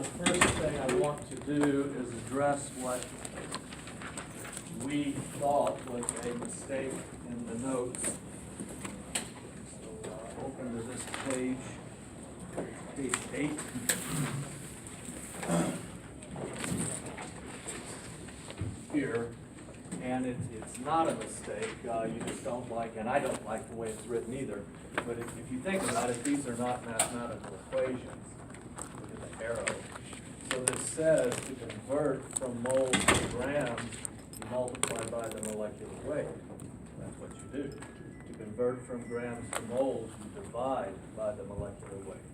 the first thing I want to do is address what we thought was a mistake in the notes. So open to this page 8. Here, and it's not a mistake. You just don't like, and I don't like the way it's written either. But if you think about it, these are not mathematical equations. Look at the arrow. So this says to convert from moles to grams, you multiply by the molecular weight. That's what you do. To convert from grams to moles, you divide by the molecular weight.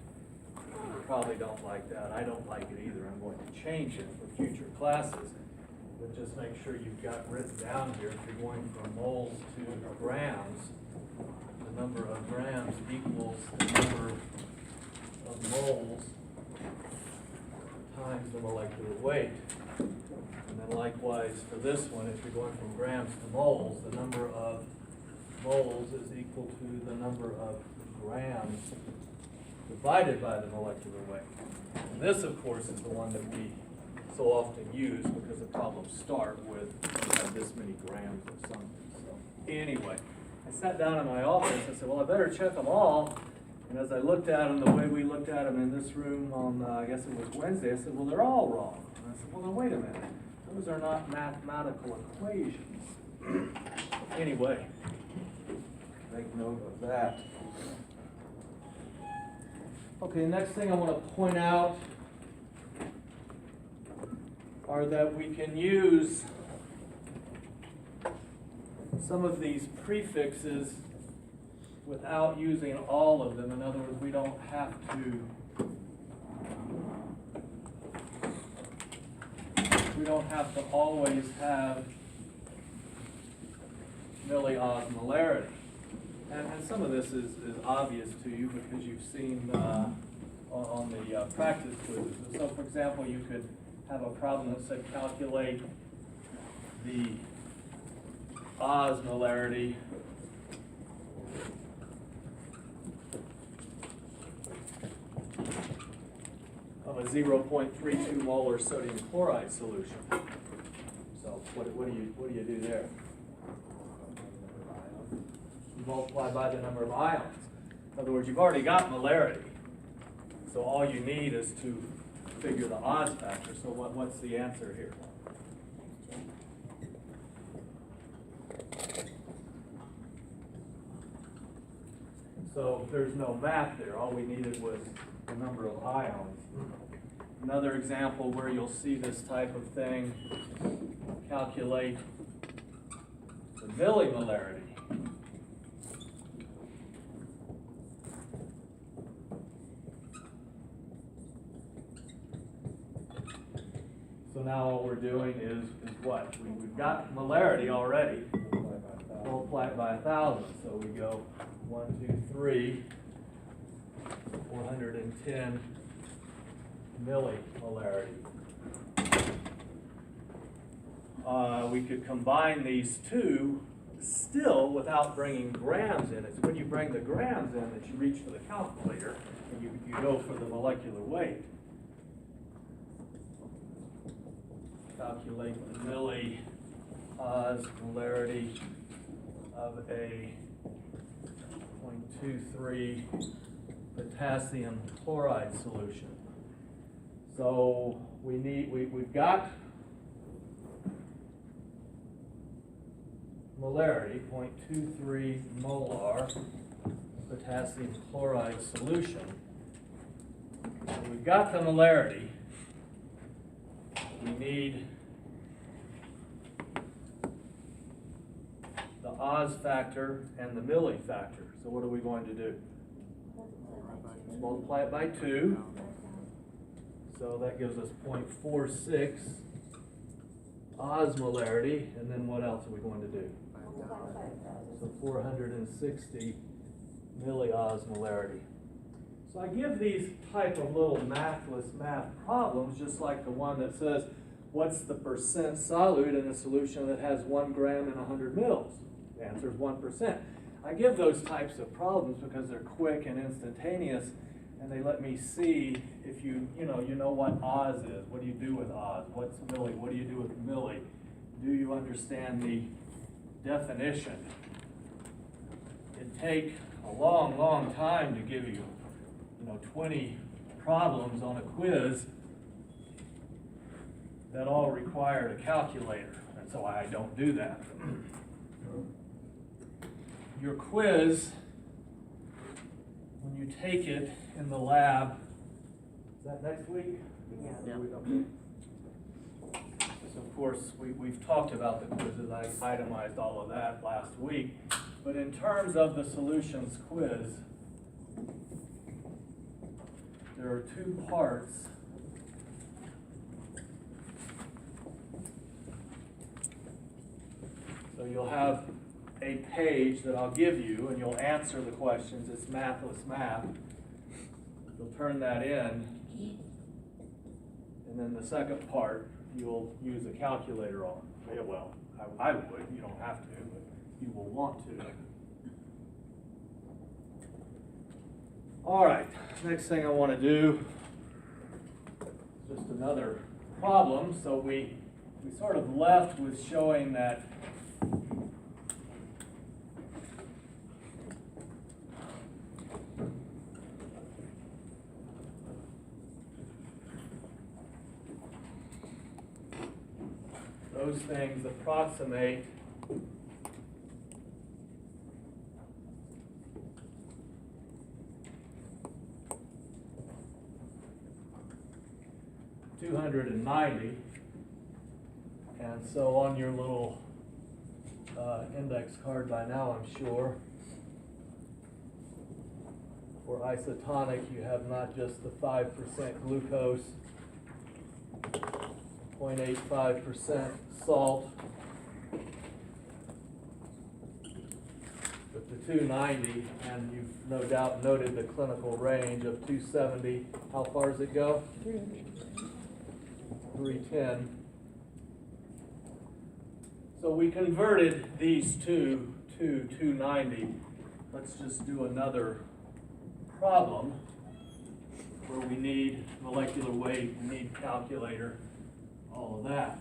You probably don't like that. I don't like it either. I'm going to change it for future classes. But just make sure you've got written down here, if you're going from moles to grams, the number of grams equals the number of moles times the molecular weight. And then likewise for this one, if you're going from grams to moles, the number of moles is equal to the number of grams divided by the molecular weight. And this, of course, is the one that we so often use because the problems start with this many grams of something. So anyway, I sat down in my office. I said, well, I better check them all. And as I looked at them the way we looked at them in this room on, I guess it was Wednesday, I said, well, they're all wrong. And I said, well, now wait a minute. Those are not mathematical equations. Anyway, make note of that. Okay, the next thing I want to point out are that we can use some of these prefixes without using all of them. In other words, we don't have to always have milliosmolarity. And some of this is obvious to you because you've seen on the practice quizzes. So for example, you could have a problem that said calculate the osmolarity of a 0.32 molar sodium chloride solution. So what do you do there? You multiply by the number of ions. In other words, you've already got molarity. So all you need is to figure the Oz factor. So what's the answer here? So there's no math there. All we needed was the number of ions. Another example where you'll see this type of thing, calculate the millimolarity. So now what we're doing is what? We've got molarity already. Multiply it by 1,000. So we go 1, 2, 3, 410 millimolarity. We could combine these two still without bringing grams in. It's when you bring the grams in that you reach for the calculator and you go for the molecular weight. Calculate the milli-osmolarity of a 0.23 potassium chloride solution. So we've got molarity, 0.23 molar potassium chloride solution. So we've got the molarity. We need the Oz factor and the milli factor. So what are we going to do? Let's multiply it by 2. So that gives us 0.46 osmolarity. And then what else are we going to do? So 460 milliosmolarity. So I give these type of little mathless math problems, just like the one that says, what's the percent solute in a solution that has 1 gram in 100 mils? The answer is 1%. I give those types of problems because they're quick and instantaneous, and they let me see if you know what Oz is. What do you do with Oz? What's milli? What do you do with milli? Do you understand the definition? It'd take a long, long time to give you, 20 problems on a quiz that all required a calculator. That's why I don't do that. Your quiz, when you take it in the lab, is that next week? Yeah. Okay. So of course, we've talked about the quizzes. I itemized all of that last week. But in terms of the solutions quiz, there are two parts. So you'll have a page that I'll give you, and you'll answer the questions. It's mathless math. You'll turn that in, and then the second part you'll use a calculator on. Yeah, well, I would. You don't have to, but you will want to. All right, next thing I want to do is just another problem. So we sort of left with showing that those things approximate $290, and so on your little index card by now, I'm sure, for isotonic, you have not just the 5% glucose, 0.85% salt, but the 290, and you've no doubt noted the clinical range of 270. How far does it go? 310. So we converted these two to 290. Let's just do another problem where we need molecular weight, we need calculator, all of that.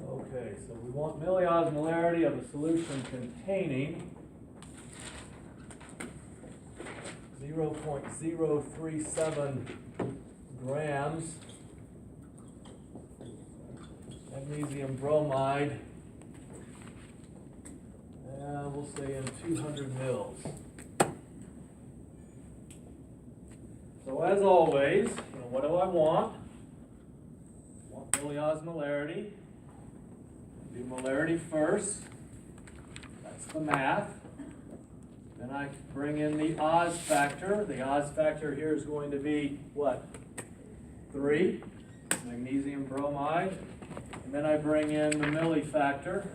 Okay, so we want milliosmolarity of a solution containing 0.037 grams magnesium bromide, and we'll say in 200 mils. So as always, what do I want? I want milliosmolarity. Do molarity first. That's the math. Then I bring in the Oz factor. The Oz factor here is going to be what? 3, magnesium bromide. And then I bring in the milli factor.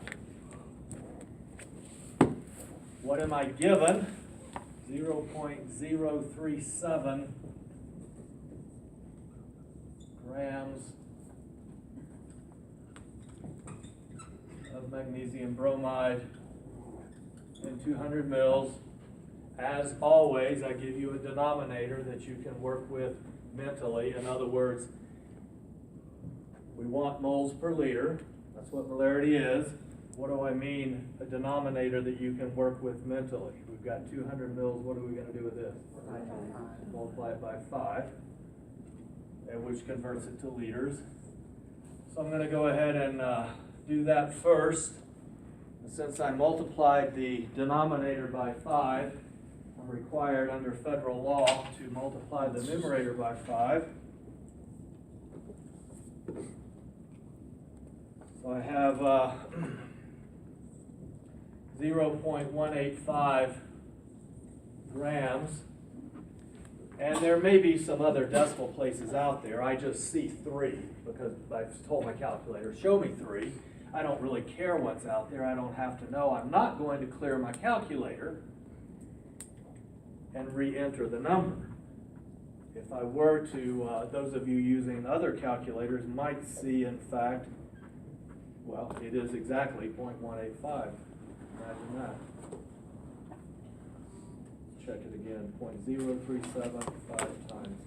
What am I given? 0.037 grams of magnesium bromide in 200 mils. As always, I give you a denominator that you can work with mentally. In other words, we want moles per liter. That's what molarity is. What do I mean, a denominator that you can work with mentally? We've got 200 mils. What are we going to do with this? Multiply it by 5, which converts it to liters. So I'm going to go ahead and do that first. And since I multiplied the denominator by 5, I'm required under federal law to multiply the numerator by 5. So I have 0.185 grams. And there may be some other decimal places out there. I just see 3 because I've told my calculator, show me 3. I don't really care what's out there. I don't have to know. I'm not going to clear my calculator and re-enter the number. If I were to, those of you using other calculators might see, in fact, well, it is exactly 0.185. Imagine that. Check it again, 0.0375 times.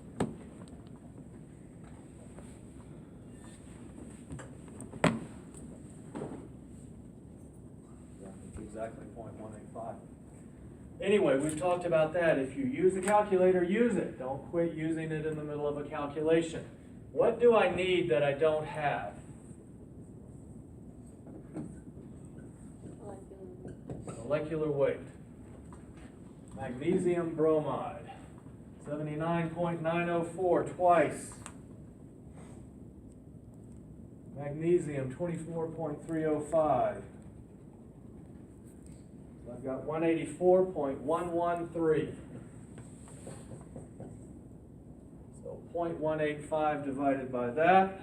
Yeah, it's exactly 0.185. Anyway, we've talked about that. If you use the calculator, use it. Don't quit using it in the middle of a calculation. What do I need that I don't have? Molecular weight. Magnesium bromide, 79.904 twice. Magnesium, 24.305. So I've got 184.113. So 0.185 divided by that.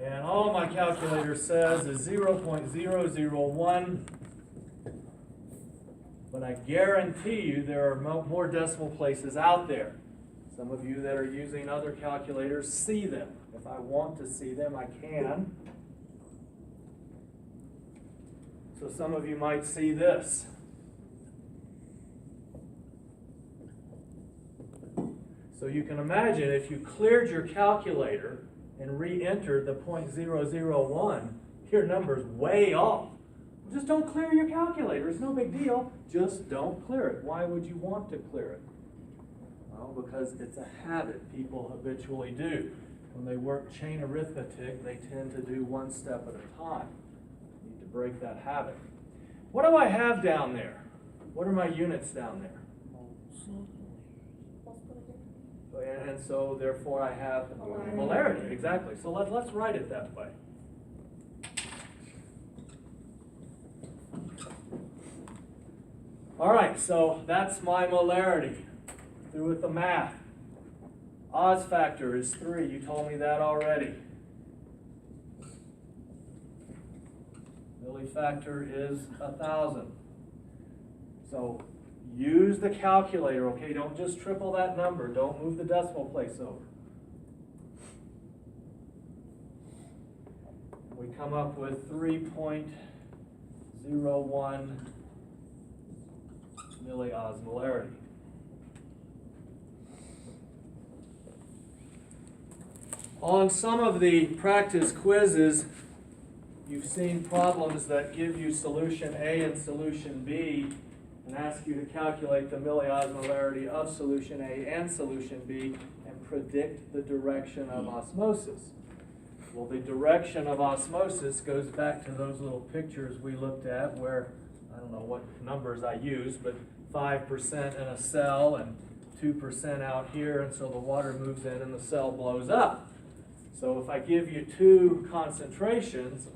And all my calculator says is 0.001, but I guarantee you there are more decimal places out there. Some of you that are using other calculators see them. If I want to see them, I can. So some of you might see this. So you can imagine if you cleared your calculator and re-entered the 0.001, your number's way off. Just don't clear your calculator. It's no big deal. Just don't clear it. Why would you want to clear it? Well, because it's a habit people habitually do. When they work chain arithmetic, they tend to do one step at a time. You need to break that habit. What do I have down there? What are my units down there? And so, therefore, I have molarity. Exactly. So let's write it that way. All right, so that's my molarity. Through with the math. Oz factor is 3. You told me that already. Milli factor is 1,000. So use the calculator, okay? Don't just triple that number. Don't move the decimal place over. We come up with 3.01 milliosmolarity. On some of the practice quizzes, you've seen problems that give you solution A and solution B and ask you to calculate the milliosmolarity of solution A and solution B and predict the direction of osmosis. Well, the direction of osmosis goes back to those little pictures we looked at where, I don't know what numbers I used, but 5% in a cell and 2% out here, and so the water moves in and the cell blows up. So if I give you two concentrations,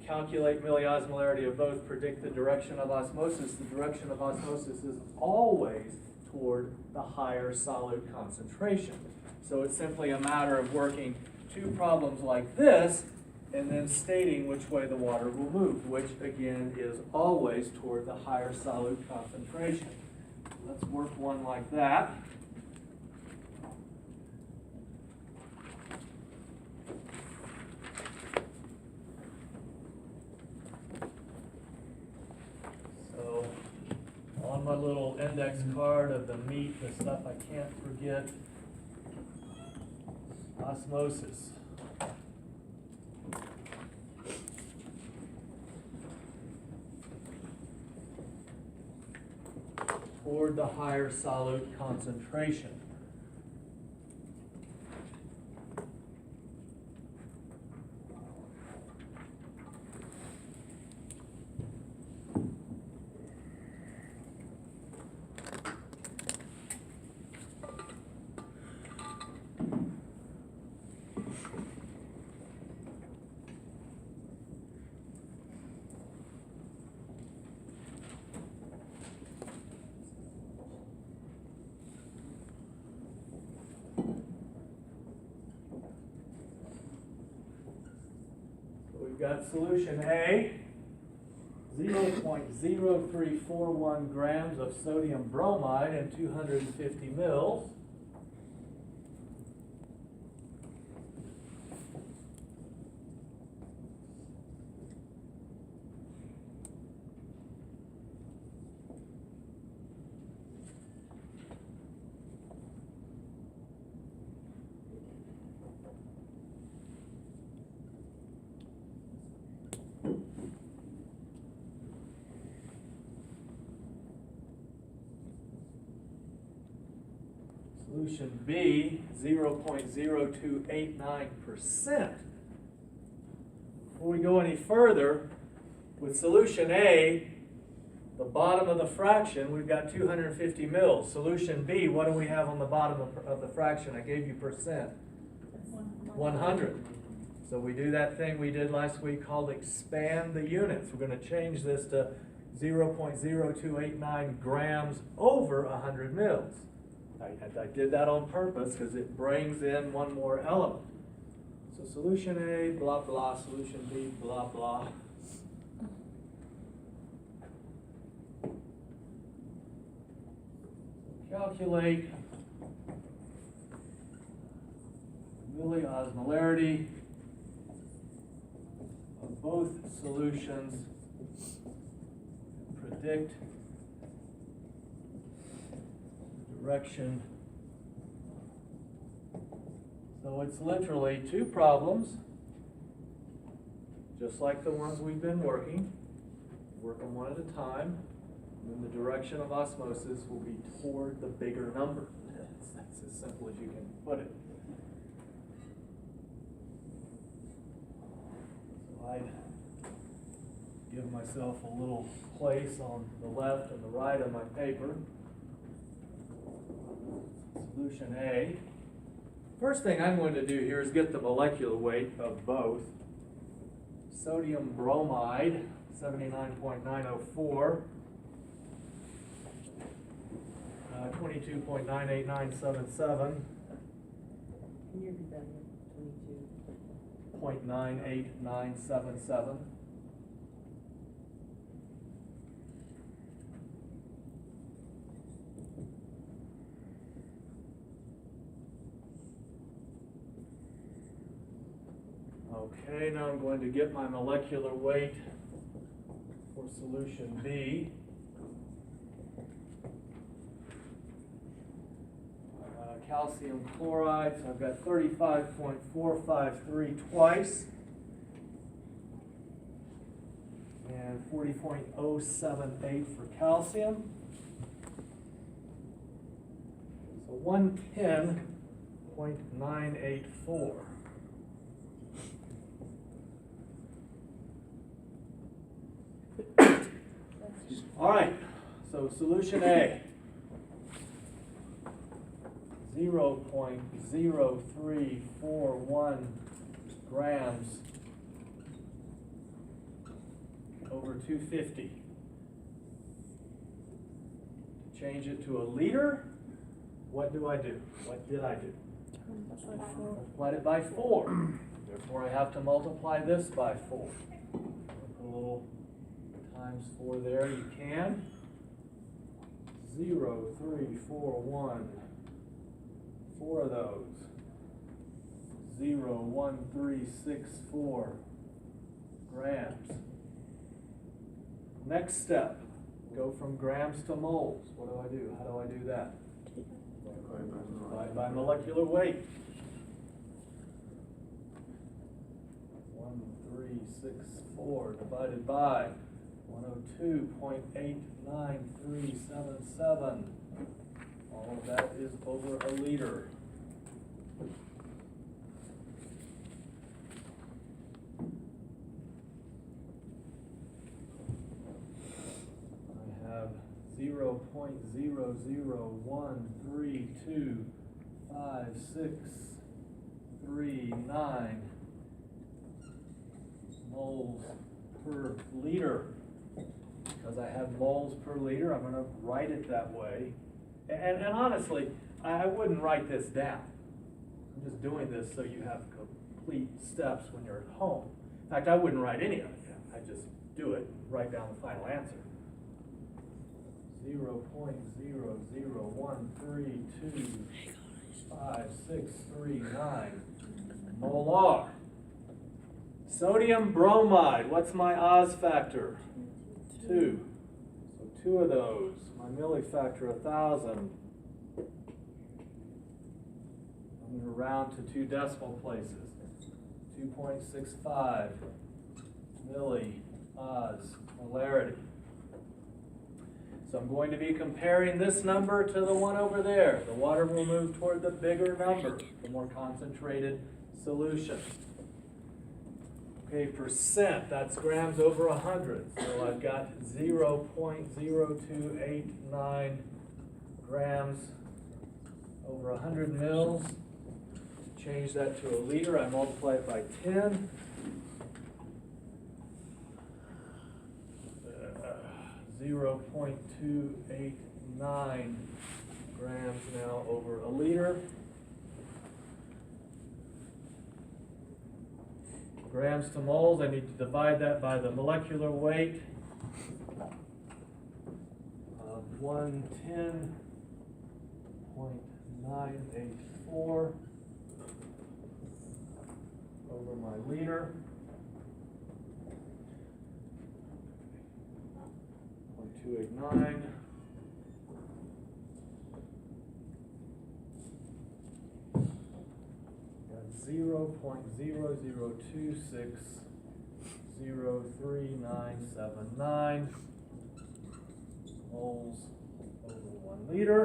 calculate milliosmolarity of both, predict the direction of osmosis, the direction of osmosis is always toward the higher solute concentration. So it's simply a matter of working two problems like this and then stating which way the water will move, which again is always toward the higher solute concentration. Let's work one like that. So on my little index card of the meat, the stuff I can't forget, osmosis. Toward the higher solute concentration. we've got solution A, 0.0341 grams of sodium bromide and 250 mils. Solution B, 0.0289%. Before we go any further, with solution A, the bottom of the fraction, we've got 250 mils. Solution B, what do we have on the bottom of the fraction? I gave you percent. 100. So we do that thing we did last week called expand the units. We're going to change this to 0.0289 grams over 100 mils. I did that on purpose because it brings in one more element. So solution A, blah, blah, solution B, blah, blah. Calculate milliosmolarity of both solutions. Predict direction. So it's literally two problems, just like the ones we've been working. Work them one at a time. And then the direction of osmosis will be toward the bigger number. That's as simple as you can put it. So I'd give myself a little place on the left and the right of my paper. Solution A. First thing I'm going to do here is get the molecular weight of both. Sodium bromide, 79.904, 22.98977. Can you repeat that again? 0.98977. Okay, now I'm going to get my molecular weight for solution B. Calcium chloride, so I've got 35.453 twice. And 40.078 for calcium. So 110.984. All right, so solution A, 0.0341 grams over 250. To change it to a liter, what do I do? What did I do? Multiplied it by 4. Therefore, I have to multiply this by 4. Put a little times 4 there, you can. 0.0341. 4 of those. 0.1364 grams. Next step, go from grams to moles. What do I do? How do I do that? By molecular weight. 1364 divided by 102.89377. All of that is over a liter. I have 0.001325639 moles per liter. Because I have moles per liter, I'm going to write it that way. And honestly, I wouldn't write this down. I'm just doing this so you have complete steps when you're at home. In fact, I wouldn't write any of it yet. I'd just do it, write down the final answer. 0.001325639 molar. Sodium bromide, what's my Oz factor? 2. So 2 of those. My milli factor 1,000. I'm going to round to 2 decimal places. 2.65 milli Oz molarity. So I'm going to be comparing this number to the one over there. The water will move toward the bigger number, the more concentrated solution. Okay, percent, that's grams over 100. So I've got 0.0289 grams over 100 mils. To change that to a liter, I multiply it by 10. 0.289 grams now over a liter. Grams to moles, I need to divide that by the molecular weight of 110.984 over my liter. 0.289. Got 0.002603979 moles over 1 liter.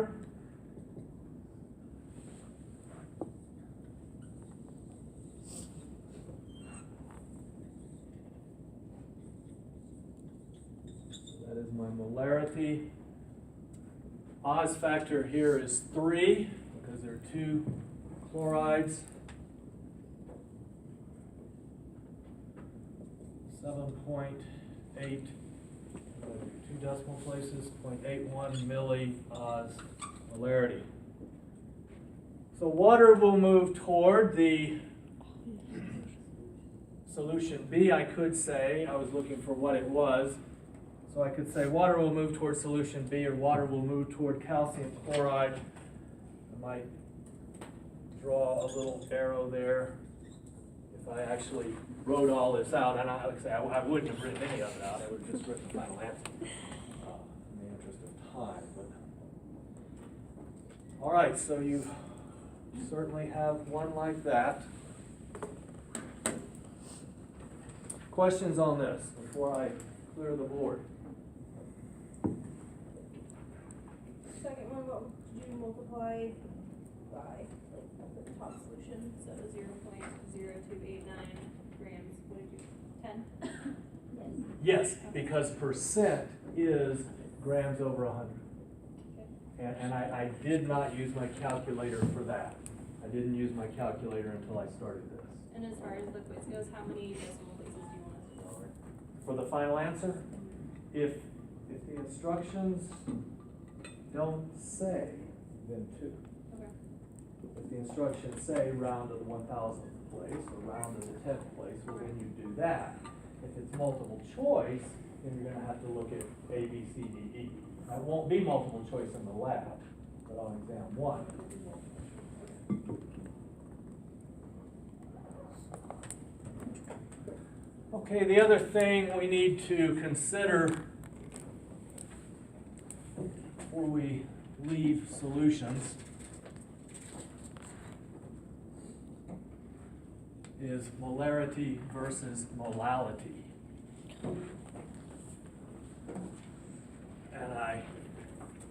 That is my molarity. Oz factor here is 3 because there are 2 chlorides. 7.8, 2 decimal places, 0.81 milli Oz molarity. So water will move toward the solution B, I could say. I was looking for what it was. So I could say water will move toward solution B, or water will move toward calcium chloride. I might draw a little arrow there if I actually wrote all this out. And I would say I wouldn't have written any of it out. I would have just written the final answer in the interest of time. But all right, so you certainly have one like that. Questions on this before I clear the board? Second one, what would you multiply by, like, the top solution? So 0.0289 grams, what did you, 10? Yes, because percent is grams over 100. Okay. And I did not use my calculator for that. I didn't use my calculator until I started this. And as far as the quiz goes, how many decimal places do you want us to lower? For the final answer, if the instructions don't say, then 2. Okay. If the instructions say round to the 1,000th place or round to the 10th place, well, then you do that. If it's multiple choice, then you're going to have to look at A, B, C, D, E. That won't be multiple choice in the lab, but on exam 1. Okay, the other thing we need to consider before we leave solutions is molarity versus molality. And I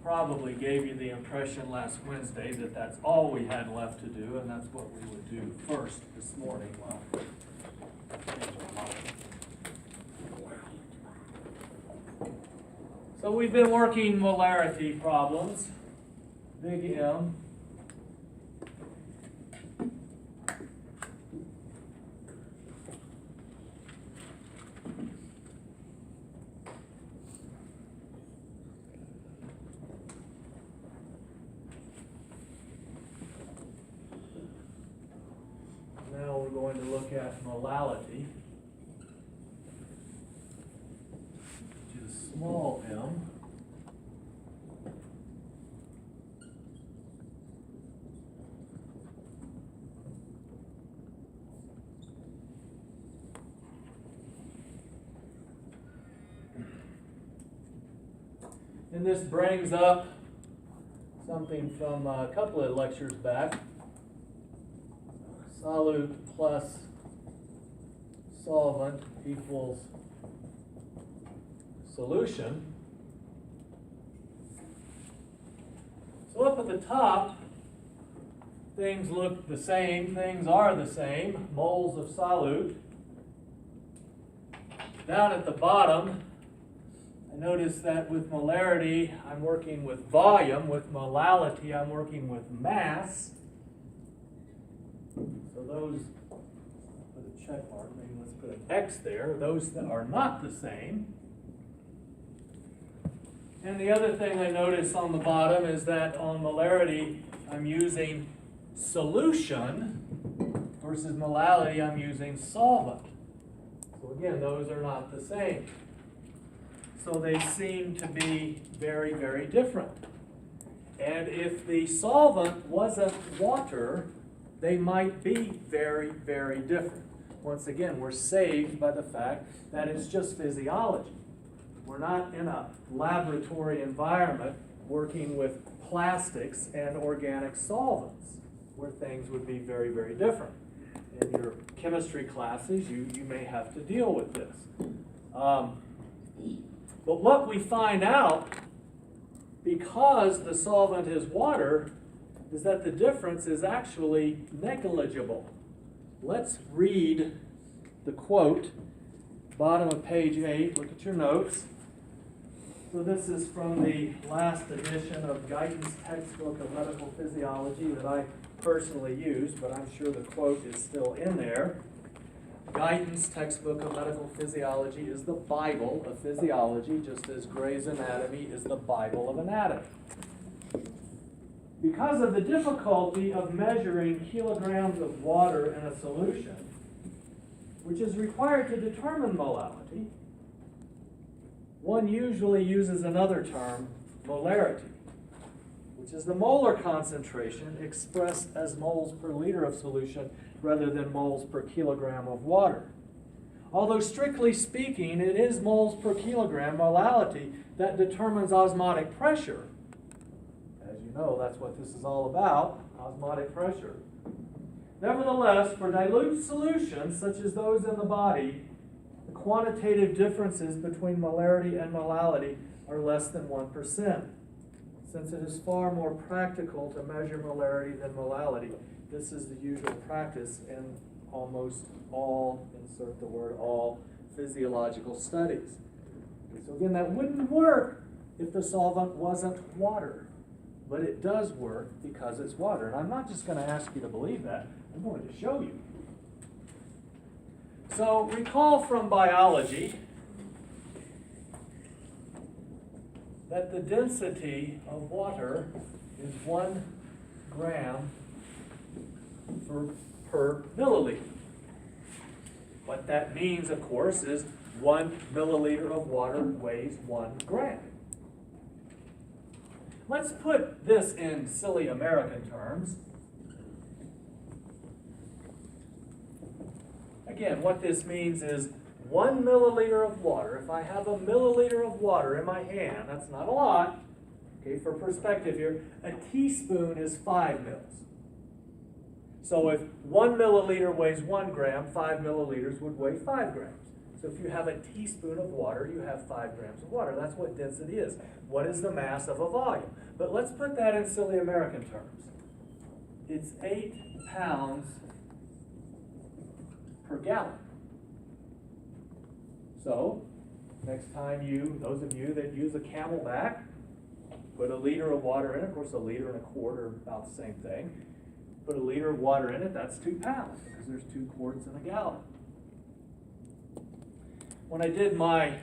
probably gave you the impression last Wednesday that that's all we had left to do, and that's what we would do first this morning. Well, so we've been working molarity problems, big M. Now we're going to look at molality. small m. And this brings up something from a couple of lectures back. Solute plus solvent equals solution. So up at the top, things look the same, things are the same, moles of solute. Down at the bottom, I notice that with molarity, I'm working with volume. With molality, I'm working with mass. So those, put a check mark, maybe let's put an X there. Those that are not the same. And the other thing I notice on the bottom is that on molarity, I'm using solution versus molality, I'm using solvent. So again, those are not the same. So they seem to be very, very different. And if the solvent wasn't water, they might be very, very different. Once again, we're saved by the fact that it's just physiology. We're not in a laboratory environment working with plastics and organic solvents, where things would be very, very different. In your chemistry classes, you may have to deal with this. But what we find out, because the solvent is water, is that the difference is actually negligible. Let's read the quote, bottom of page 8. Look at your notes. So this is from the last edition of Guyton's textbook of medical physiology that I personally use, but I'm sure the quote is still in there. Guyton's textbook of medical physiology is the Bible of physiology, just as Gray's Anatomy is the Bible of anatomy. Because of the difficulty of measuring kilograms of water in a solution, which is required to determine molality, one usually uses another term, molarity, which is the molar concentration expressed as moles per liter of solution rather than moles per kilogram of water. Although strictly speaking, it is moles per kilogram, molality, that determines osmotic pressure. As you know, that's what this is all about, osmotic pressure. Nevertheless, for dilute solutions, such as those in the body, the quantitative differences between molarity and molality are less than 1%. Since it is far more practical to measure molarity than molality, this is the usual practice in almost all, insert the word all, physiological studies. So again, that wouldn't work if the solvent wasn't water. But it does work because it's water. And I'm not just going to ask you to believe that. I'm going to show you. So recall from biology that the density of water is 1 gram per milliliter. What that means, of course, is 1 milliliter of water weighs 1 gram. Let's put this in silly American terms. Again, what this means is 1 milliliter of water. If I have a milliliter of water in my hand, that's not a lot. Okay, for perspective here, a teaspoon is 5 mils. So if 1 milliliter weighs 1 gram, 5 milliliters would weigh 5 grams. So if you have a teaspoon of water, you have 5 grams of water. That's what density is. What is the mass of a volume? But let's put that in silly American terms. It's 8 pounds per gallon. So next time those of you that use a Camelback, put a liter of water in it. Of course, a liter and a quart are about the same thing. Put a liter of water in it, that's 2 pounds, because there's 2 quarts in a gallon. When I did my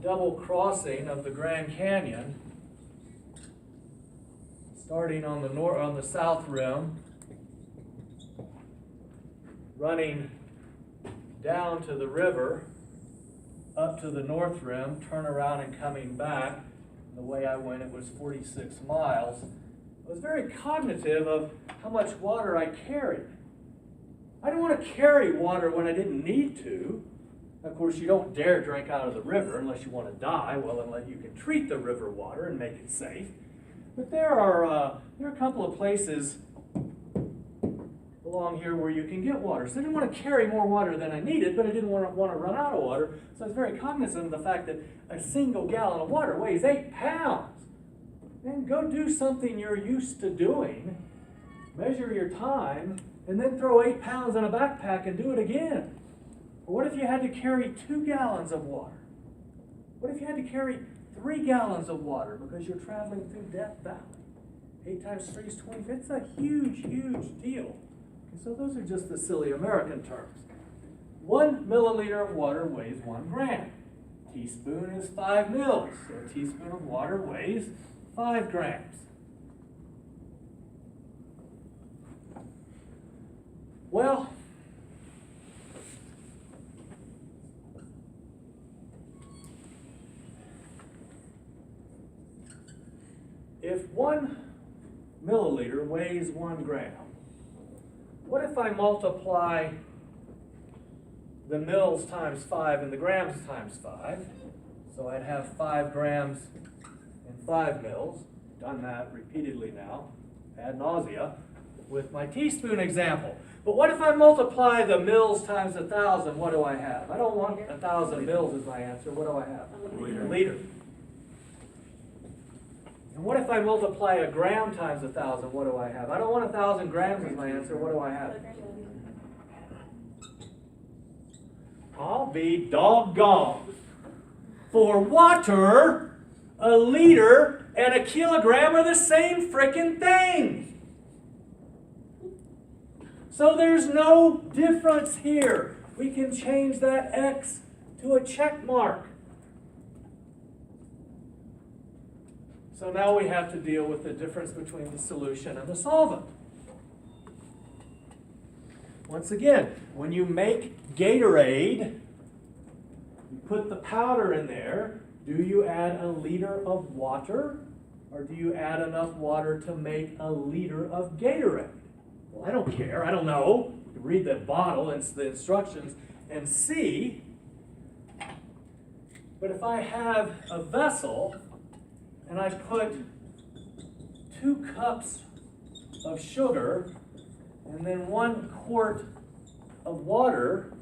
double crossing of the Grand Canyon, starting on the south rim, running down to the river, up to the north rim, turn around and coming back. The way I went, it was 46 miles. I was very cognitive of how much water I carried. I didn't want to carry water when I didn't need to. Of course, you don't dare drink out of the river unless you want to die. Well, unless you can treat the river water and make it safe. But there are a couple of places along here where you can get water. So I didn't want to carry more water than I needed, but I didn't want to run out of water. So I was very cognizant of the fact that a single gallon of water weighs 8 pounds. Then go do something you're used to doing, measure your time, and then throw 8 pounds in a backpack and do it again. Or what if you had to carry 2 gallons of water? What if you had to carry 3 gallons of water because you're traveling through Death Valley? 8 times 3 is 20. It's a huge, huge deal. And so those are just the silly American terms. 1 milliliter of water weighs 1 gram. Teaspoon is 5 mils. So a teaspoon of water weighs 5 grams. Well, if 1 milliliter weighs 1 gram, what if I multiply the mils times 5 and the grams times 5? So I'd have 5 grams and 5 mils. Done that repeatedly now, ad nausea, with my teaspoon example. But what if I multiply the mils times 1,000? What do I have? I don't want 1,000 mils as my answer. What do I have? A liter. And what if I multiply a gram times 1,000? What do I have? I don't want 1,000 grams as my answer. What do I have? I'll be doggone. For water, a liter and a kilogram are the same frickin' thing. So there's no difference here. We can change that X to a check mark. So now we have to deal with the difference between the solution and the solvent. Once again, when you make Gatorade, you put the powder in there. Do you add a liter of water, or do you add enough water to make a liter of Gatorade? Well, I don't care. I don't know. You read the bottle and the instructions and see. But if I have a vessel and I put 2 cups of sugar and then 1 quart of water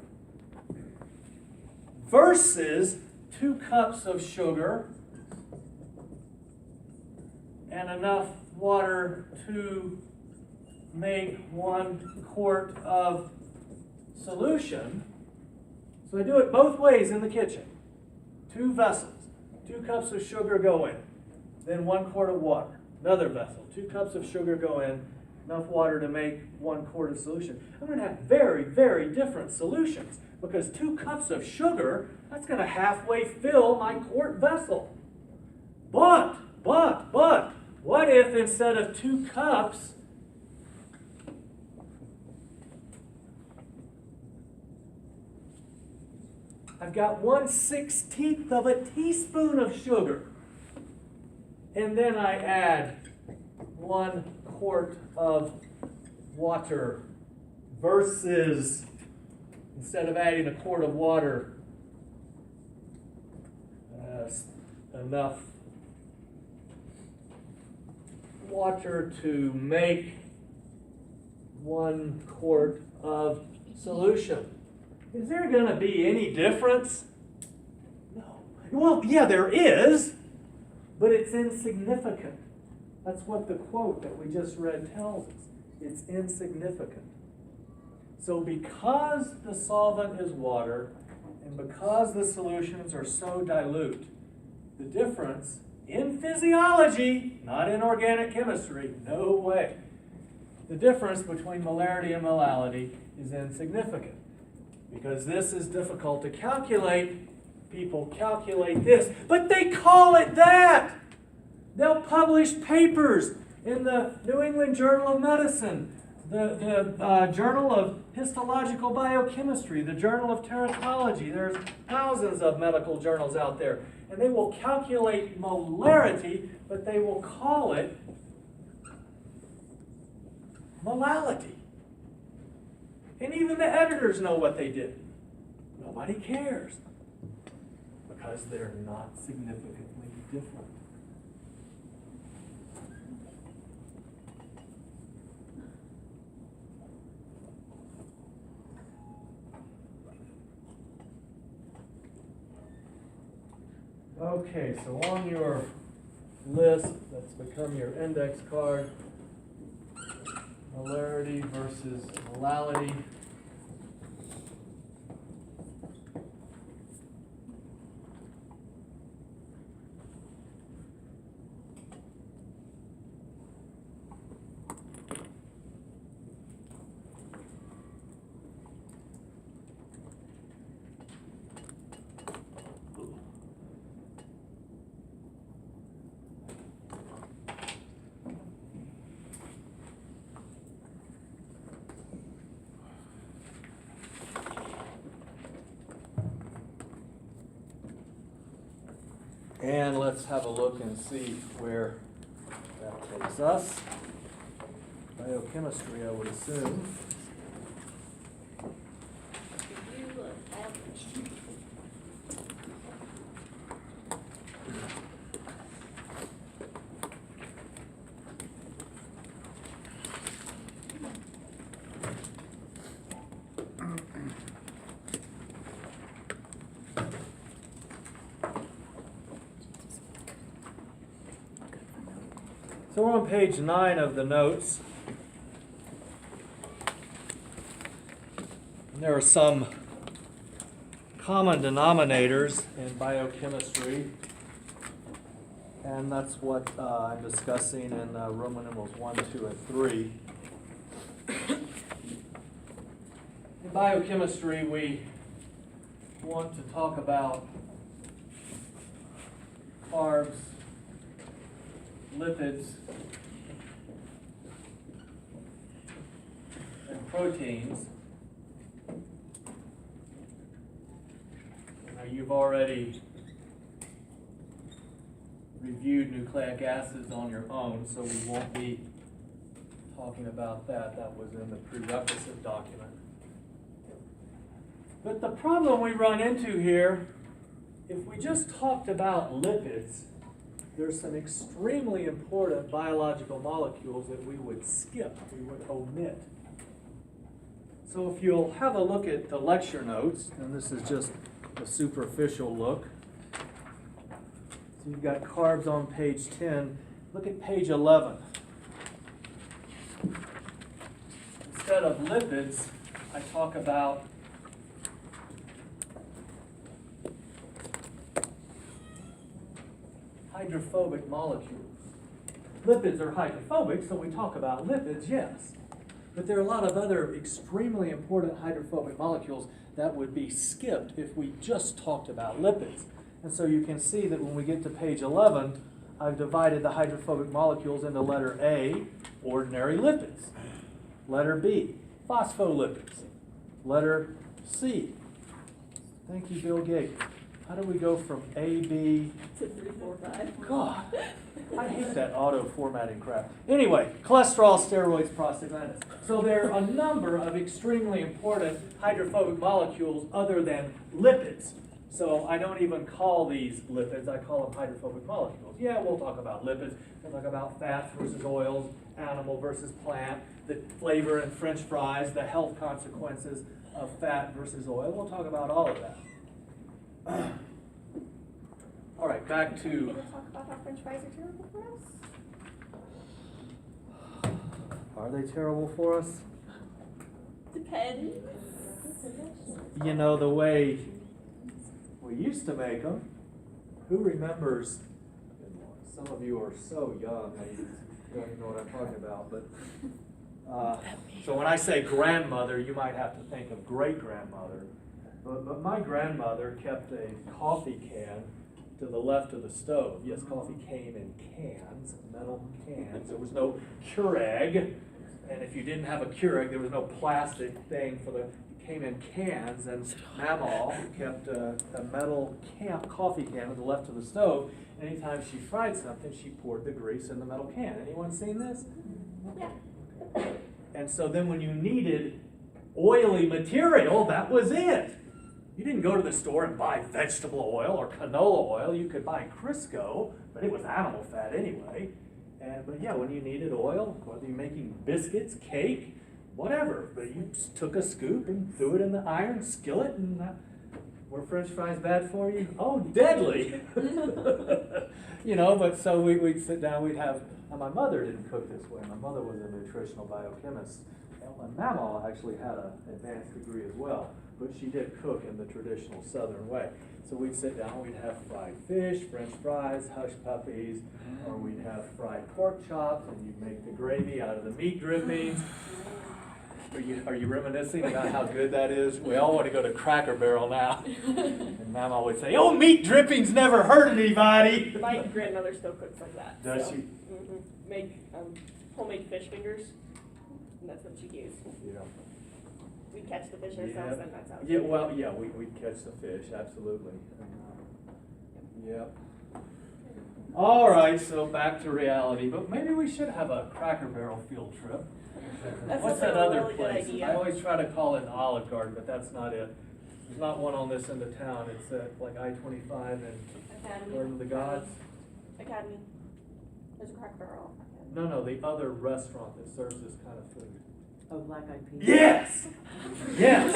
versus 2 cups of sugar and enough water to make 1 quart of solution. So I do it both ways in the kitchen. 2 vessels, 2 cups of sugar go in, then 1 quart of water. Another vessel, 2 cups of sugar go in, enough water to make 1 quart of solution. I'm going to have very, very different solutions because 2 cups of sugar, that's going to halfway fill my quart vessel. But, what if instead of 2 cups, I've got 1/16 of a teaspoon of sugar. And then I add 1 quart of water versus, instead of adding a quart of water, enough water to make 1 quart of solution. Is there going to be any difference? No. Well, yeah, there is, but it's insignificant. That's what the quote that we just read tells us. It's insignificant. So because the solvent is water, and because the solutions are so dilute, the difference in physiology, not in organic chemistry, no way. The difference between molarity and molality is insignificant. Because this is difficult to calculate, people calculate this, but they call it that. They'll publish papers in the New England Journal of Medicine the Journal of Histological Biochemistry, the Journal of Teratology. There's thousands of medical journals out there. And they will calculate molarity, but they will call it molality. And even the editors know what they did. Nobody cares. Because they're not significantly different. Okay, so on your list that's become your index card, molarity versus molality. And let's have a look and see where that takes us. Biochemistry, I would assume. So we're on page 9 of the notes. And there are some common denominators in biochemistry. And that's what I'm discussing in Roman numerals 1, 2, and 3. In biochemistry, we want to talk about carbs, lipids, and proteins. Now you've already reviewed nucleic acids on your own, so we won't be talking about that. That was in the prerequisite document. But the problem we run into here, if we just talked about lipids, there's some extremely important biological molecules that we would skip, we would omit. So if you'll have a look at the lecture notes, and this is just a superficial look. So you've got carbs on page 10. Look at page 11. Instead of lipids, I talk about hydrophobic molecules. Lipids are hydrophobic, so we talk about lipids, yes. But there are a lot of other extremely important hydrophobic molecules that would be skipped if we just talked about lipids. And so you can see that when we get to page 11, I've divided the hydrophobic molecules into letter A, ordinary lipids. Letter B, phospholipids. Letter C. Thank you, Bill Gates. How do we go from A, B to 3, 4, 5? God, I hate that auto formatting crap. Anyway, cholesterol, steroids, prostaglandins. So there are a number of extremely important hydrophobic molecules other than lipids. So I don't even call these lipids, I call them hydrophobic molecules. Yeah, we'll talk about lipids. We'll talk about fats versus oils, animal versus plant, the flavor in French fries, the health consequences of fat versus oil. We'll talk about all of that. All right, back to... Gonna talk about how French fries are terrible for us? Are they terrible for us? Depends. You know, the way we used to make them. Who remembers? Some of you are so young, you don't even know what I'm talking about. But so when I say grandmother, you might have to think of great-grandmother. But my grandmother kept a coffee can to the left of the stove. Yes, coffee came in cans, metal cans. There was no Keurig. And if you didn't have a Keurig, there was no plastic thing for the, it came in cans, and Mamaw kept a metal coffee can to the left of the stove. Anytime she fried something, she poured the grease in the metal can. Anyone seen this? Yeah. And so then when you needed oily material, that was it. You didn't go to the store and buy vegetable oil or canola oil. You could buy Crisco, but it was animal fat anyway. But yeah, when you needed oil, whether you're making biscuits, cake, whatever, but you just took a scoop and threw it in the iron skillet, and were French fries bad for you? Oh, deadly! You know, but so we'd sit down, we'd have, and my mother didn't cook this way. My mother was a nutritional biochemist. And Mamaw actually had an advanced degree as well, but she did cook in the traditional Southern way. So we'd sit down, we'd have fried fish, French fries, hush puppies, or we'd have fried pork chops, and you'd make the gravy out of the meat drippings. Are you reminiscing about how good that is? We all want to go to Cracker Barrel now. And Mama would say, "Oh, meat drippings never hurt anybody." My grandmother still cooks like that. Does so, she? Make homemade fish fingers, and that's what she used. Yeah. We catch the fish ourselves, and that's how. Yeah, well, yeah, we'd catch the fish, absolutely. Yep. All right, so back to reality, but maybe we should have a Cracker Barrel field trip. That What's sounds that like a other really good place? idea. I always try to call it an Olive Garden, but that's not it. There's not one on this end of town. It's at like I-25 and Academy. Garden of the Gods. Academy. There's a Cracker Barrel. No, the other restaurant that serves this kind of food. Oh, Black Eyed Peas. Yes! Yes!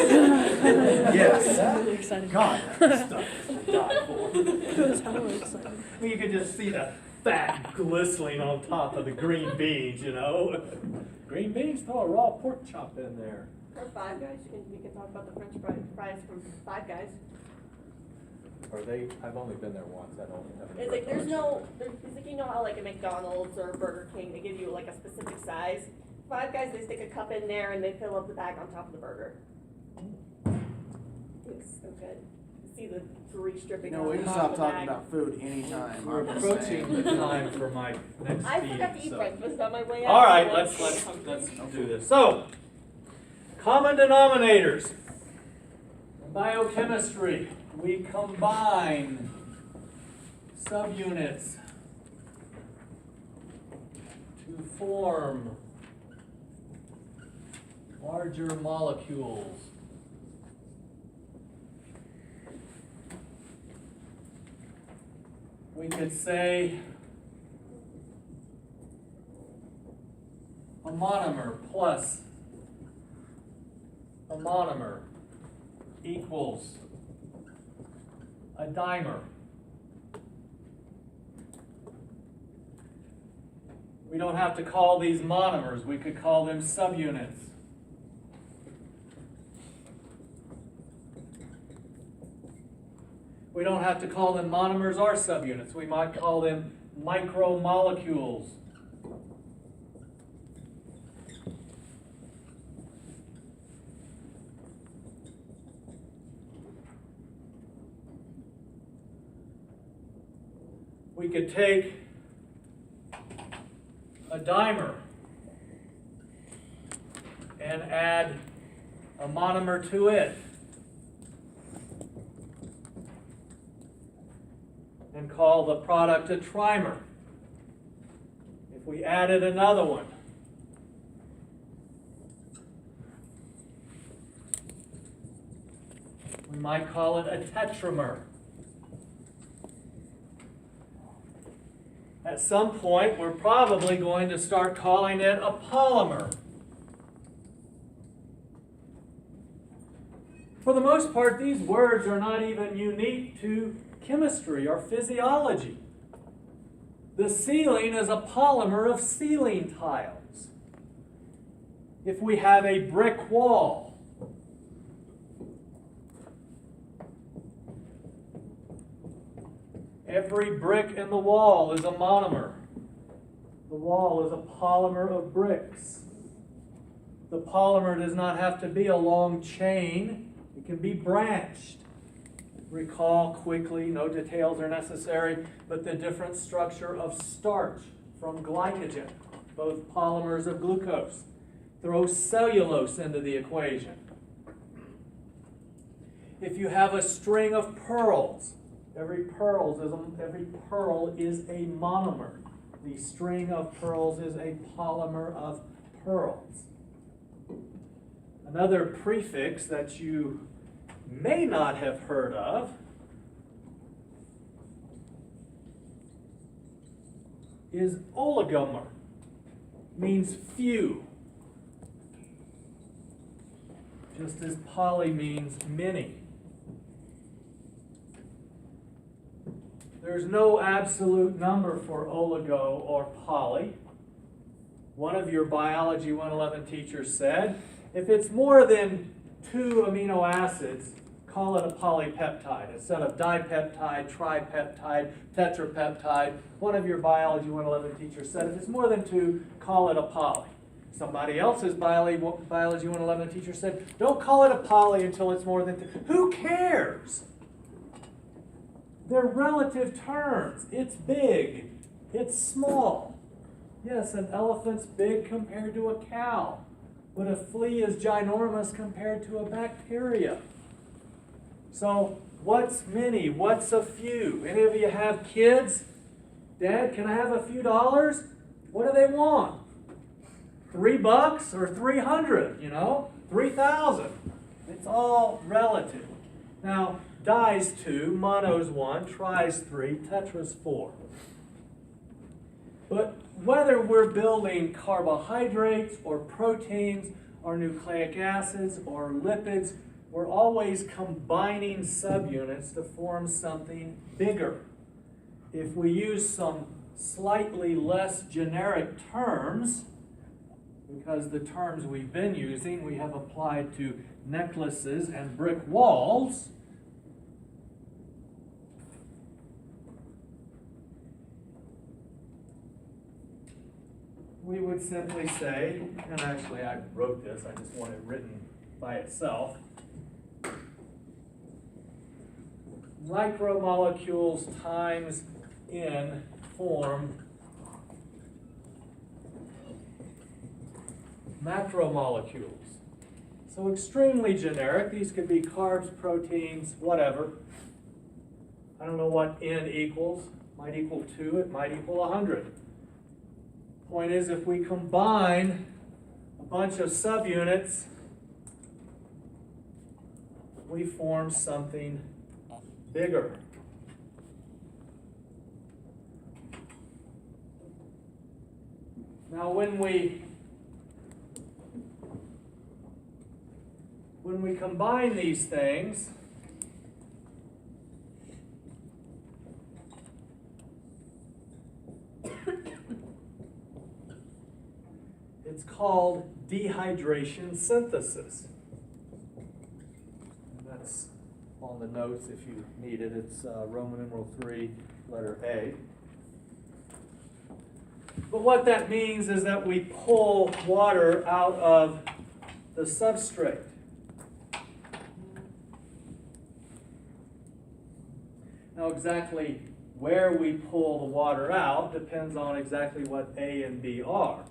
Yes! Really excited. God, that stuff is to die for. It was hella exciting. I mean, you could just see the fat glistening on top of the green beans, you know? Green beans, throw a raw pork chop in there. Or Five Guys. We can talk about the French fries from Five Guys. Are they, I've only been there once, I don't have any. It's like it's like, you know how like a McDonald's or Burger King, they give you like a specific size. Five Guys, they stick a cup in there and they fill up the bag on top of the burger. It's so good. See the grease dripping No, on we the can top stop of the talking bag. about food anytime. We're I'm just approaching the saying. time for my next I feed, forgot to eat so. breakfast on my way out. All right, so let's I'm do this. So, common denominators. In biochemistry, we combine subunits to form larger molecules. We could say a monomer plus a monomer equals a dimer. We don't have to call these monomers, we could call them subunits. We don't have to call them monomers or subunits. We might call them micromolecules. We could take a dimer and add a monomer to it and call the product a trimer. If we added another one, we might call it a tetramer. At some point, we're probably going to start calling it a polymer. For the most part, these words are not even unique to chemistry or physiology. The ceiling is a polymer of ceiling tiles. If we have a brick wall, every brick in the wall is a monomer. The wall is a polymer of bricks. The polymer does not have to be a long chain. It can be branched. Recall quickly, no details are necessary, but the different structure of starch from glycogen, both polymers of glucose. throw cellulose into the equation. If you have a string of pearls, every pearl is a monomer. The string of pearls is a polymer of pearls. Another prefix that you may not have heard of is oligomer. Means few. Just as poly means many. There's no absolute number for oligo or poly. One of your Biology 111 teachers said, if it's more than 2 amino acids, call it a polypeptide. Instead of dipeptide, tripeptide, tetrapeptide, one of your Biology 111 teachers said, if it's more than 2, call it a poly. Somebody else's Biology 111 teacher said, don't call it a poly until it's more than 2. Who cares? They're relative terms. It's big. It's small. Yes, an elephant's big compared to a cow, but a flea is ginormous compared to a bacteria. So, what's many? What's a few? Any of you have kids? Dad, can I have a few dollars? What do they want? $3 or 300, 3,000. It's all relative. Now, di's 2, mono's 1, tri's 3, tetra's 4. But whether we're building carbohydrates or proteins or nucleic acids or lipids, we're always combining subunits to form something bigger. If we use some slightly less generic terms, because the terms we've been using we have applied to necklaces and brick walls, we would simply say, and actually I wrote this, I just want it written by itself, micromolecules times N form macromolecules. So extremely generic. These could be carbs, proteins, whatever. I don't know what N equals. Might equal 2, it might equal 100. Point is, if we combine a bunch of subunits, we form something bigger. Now when we combine these things, it's called dehydration synthesis. And that's on the notes if you need it. It's Roman numeral 3, letter A. But what that means is that we pull water out of the substrate. Now exactly where we pull the water out depends on exactly what A and B are.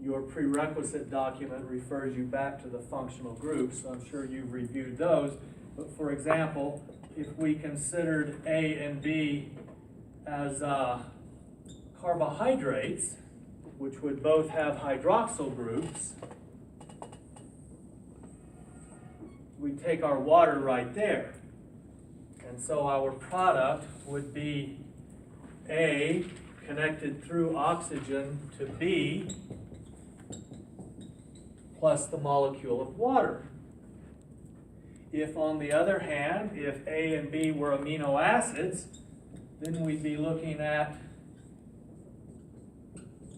Your prerequisite document refers you back to the functional groups, so I'm sure you've reviewed those. But for example, if we considered A and B as carbohydrates, which would both have hydroxyl groups, we take our water right there. And so our product would be A connected through oxygen to B plus the molecule of water. If, on the other hand, if A and B were amino acids, then we'd be looking at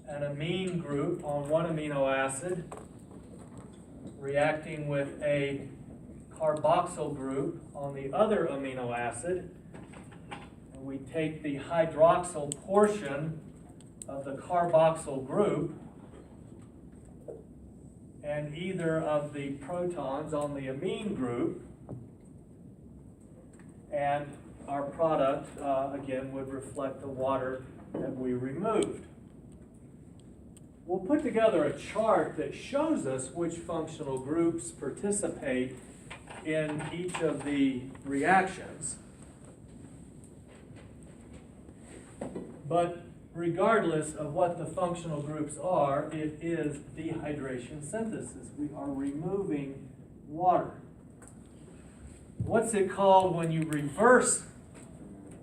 an amine group on one amino acid reacting with a carboxyl group on the other amino acid. And we take the hydroxyl portion of the carboxyl group and either of the protons on the amine group, and our product, again, would reflect the water that we removed. we'll put together a chart that shows us which functional groups participate in each of the reactions. But regardless of what the functional groups are, it is dehydration synthesis. We are removing water. What's it called when you reverse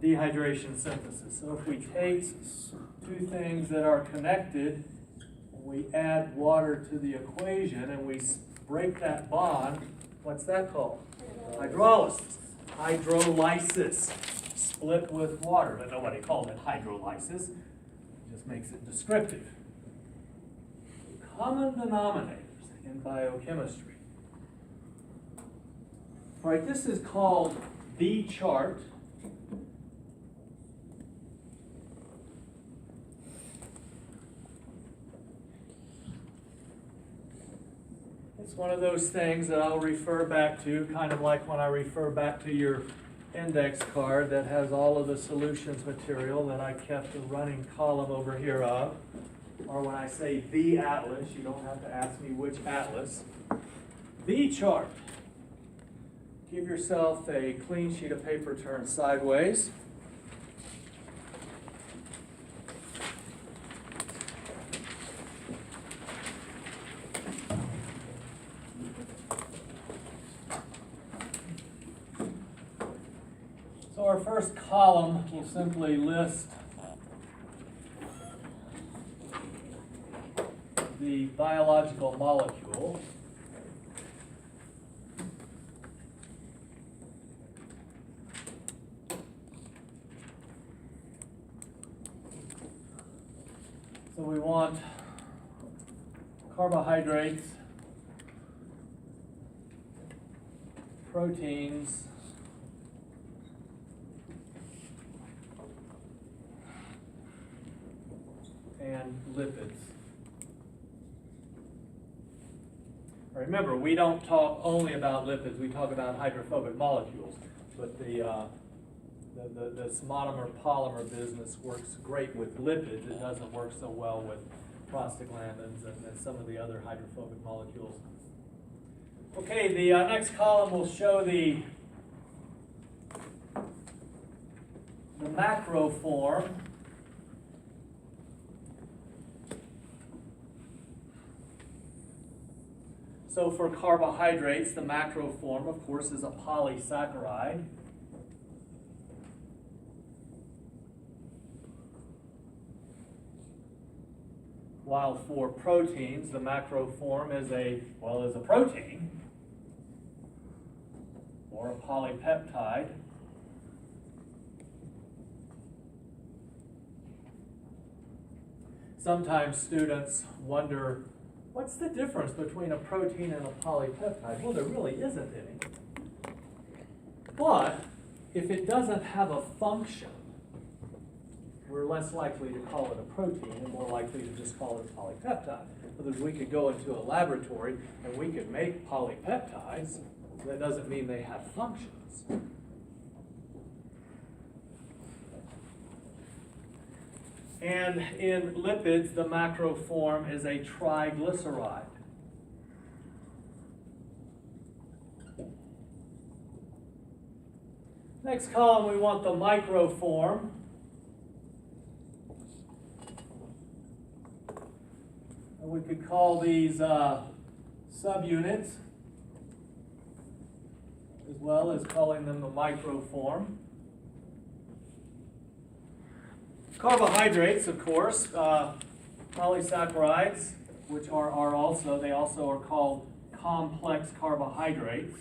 dehydration synthesis? So if we take two things that are connected, we add water to the equation and we break that bond, what's that called? Hydrolysis. Hydrolysis. Split with water, but nobody called it hydrolysis. It just makes it descriptive. Common denominators in biochemistry. All right, this is called the chart. It's one of those things that I'll refer back to, kind of like when I refer back to your index card that has all of the solutions material that I kept a running column over here of. Or when I say the atlas, you don't have to ask me which atlas. The chart. Give yourself a clean sheet of paper turned sideways. So our first column will simply list the biological molecule. So we want carbohydrates, proteins, and lipids. Remember, we don't talk only about lipids, we talk about hydrophobic molecules, but the monomer polymer business works great with lipids. It doesn't work so well with prostaglandins and some of the other hydrophobic molecules. Okay, the next column will show the macro form. So for carbohydrates, the macro form, of course, is a polysaccharide. While for proteins, the macro form is a protein or a polypeptide. Sometimes students wonder, what's the difference between a protein and a polypeptide? Well, there really isn't any. But if it doesn't have a function, we're less likely to call it a protein and more likely to just call it a polypeptide. Because we could go into a laboratory and we could make polypeptides. That doesn't mean they have functions. And in lipids, the macro form is a triglyceride. Next column, we want the micro form. And we could call these subunits, as well as calling them the micro form. Carbohydrates, of course, polysaccharides, which they also are called complex carbohydrates.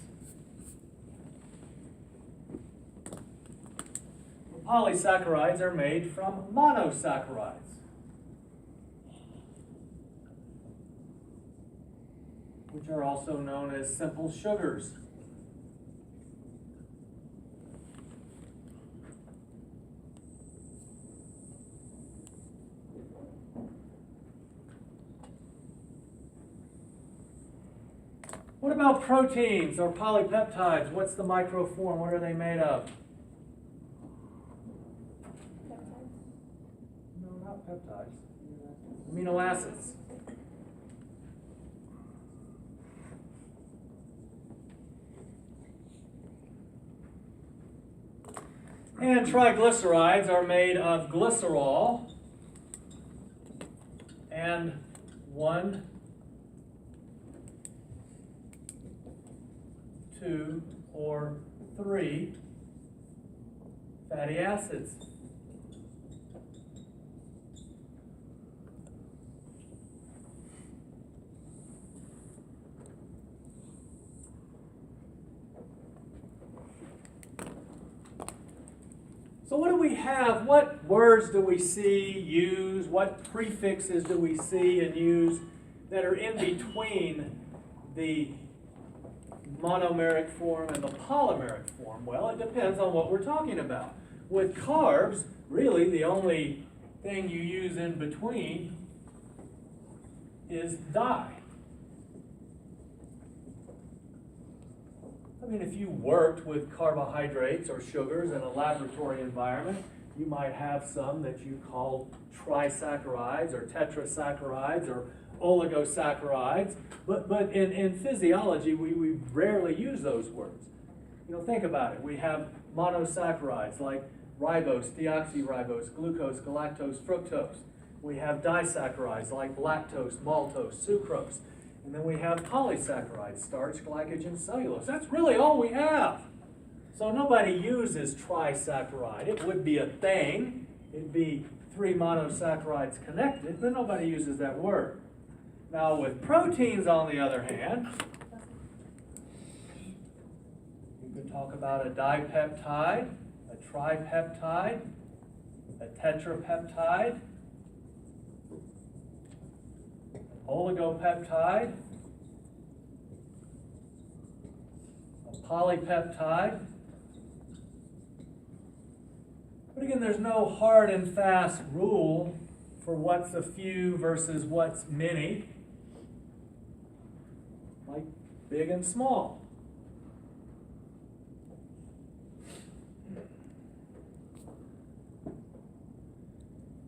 The polysaccharides are made from monosaccharides. Which are also known as simple sugars. What about proteins or polypeptides? What's the micro form? What are they made of? No, not peptides. Amino acids. And triglycerides are made of glycerol and 1, 2, or 3 fatty acids. So what do we have? What words do we see, use? What prefixes do we see and use that are in between the monomeric form and the polymeric form? Well, it depends on what we're talking about. With carbs, really the only thing you use in between is di. I mean, if you worked with carbohydrates or sugars in a laboratory environment, you might have some that you call trisaccharides or tetrasaccharides or oligosaccharides, but in physiology, we rarely use those words. You know, think about it. We have monosaccharides like ribose, deoxyribose, glucose, galactose, fructose. We have disaccharides like lactose, maltose, sucrose. And then we have polysaccharides, starch, glycogen, cellulose. That's really all we have. So nobody uses trisaccharide. It would be a thing. It'd be 3 monosaccharides connected, but nobody uses that word. Now with proteins, on the other hand, you could talk about a dipeptide, a tripeptide, a tetrapeptide, oligopeptide, a polypeptide. But again, there's no hard and fast rule for what's a few versus what's many, like big and small.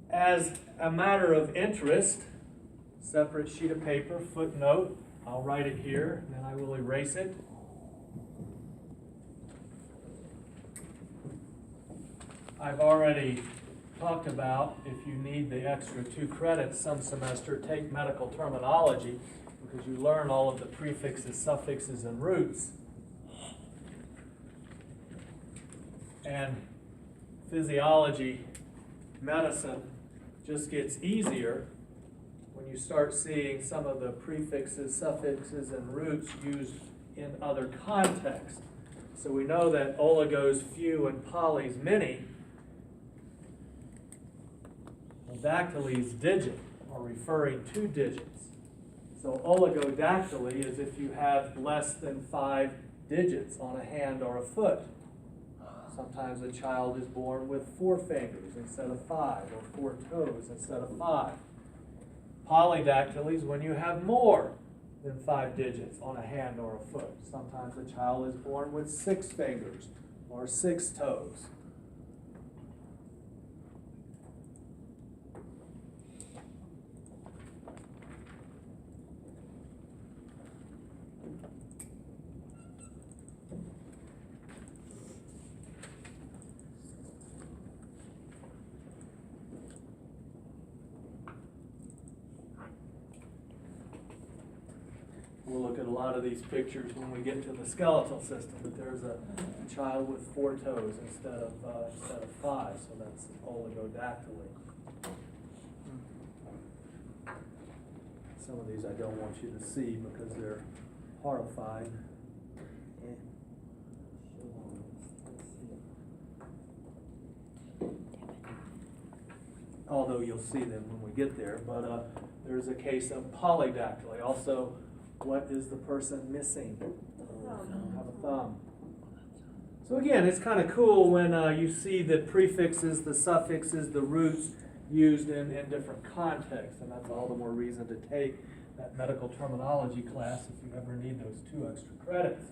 As a matter of interest, separate sheet of paper, footnote, I'll write it here, and then I will erase it. I've already talked about, if you need the extra 2 credits some semester, take medical terminology, because you learn all of the prefixes, suffixes, and roots. And physiology, medicine, just gets easier when you start seeing some of the prefixes, suffixes, and roots used in other contexts. So we know that oligos, few, and polys, many. Dactyles, digit, are referring to digits. So oligodactyly is if you have less than 5 digits on a hand or a foot. Sometimes a child is born with 4 fingers instead of 5, or 4 toes instead of 5. Polydactyly is when you have more than 5 digits on a hand or a foot. Sometimes a child is born with 6 fingers or 6 toes. We'll look at a lot of these pictures when we get to the skeletal system, but there's a child with 4 toes instead of 5, so that's oligodactyly. Some of these I don't want you to see because they're horrifying. Although you'll see them when we get there, but there's a case of polydactyly. Also, what is the person missing? Have a thumb. So again, it's kind of cool when you see the prefixes, the suffixes, the roots used in different contexts, and that's all the more reason to take that medical terminology class if you ever need those 2 extra credits.